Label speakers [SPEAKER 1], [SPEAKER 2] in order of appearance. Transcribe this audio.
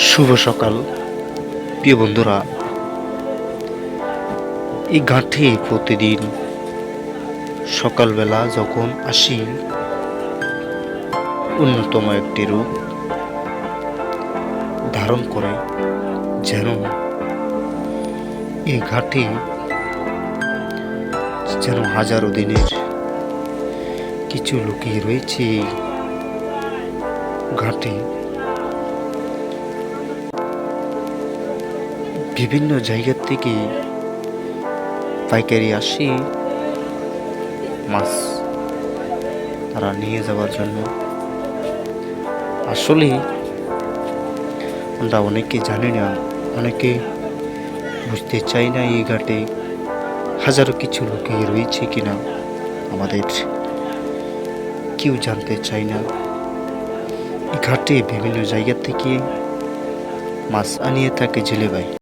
[SPEAKER 1] শুভ সকাল প্রিয় বন্ধুরা। এই ঘাটে প্রতিদিন সকালবেলা যখন আসি, অন্যতম একটি রূপ ধারণ করে, যেন এই ঘাটে যেন হাজারো দিনের কিছু লুকিয়ে রয়েছে। এই ঘাটে বিভিন্ন জায়গা থেকে পাইকারি আসে মাছ তারা নিয়ে যাওয়ার জন্য। আসলে আমরা অনেকে জানি না, অনেকে বুঝতে চাই না এই ঘাটে হাজারো কিছু লুকিয়ে রয়েছে কিনা, আমাদের কেউ জানতে চায় না। এই ঘাটে বিভিন্ন জায়গা থেকে মাছ আনিয়ে থাকে জেলে ভাই।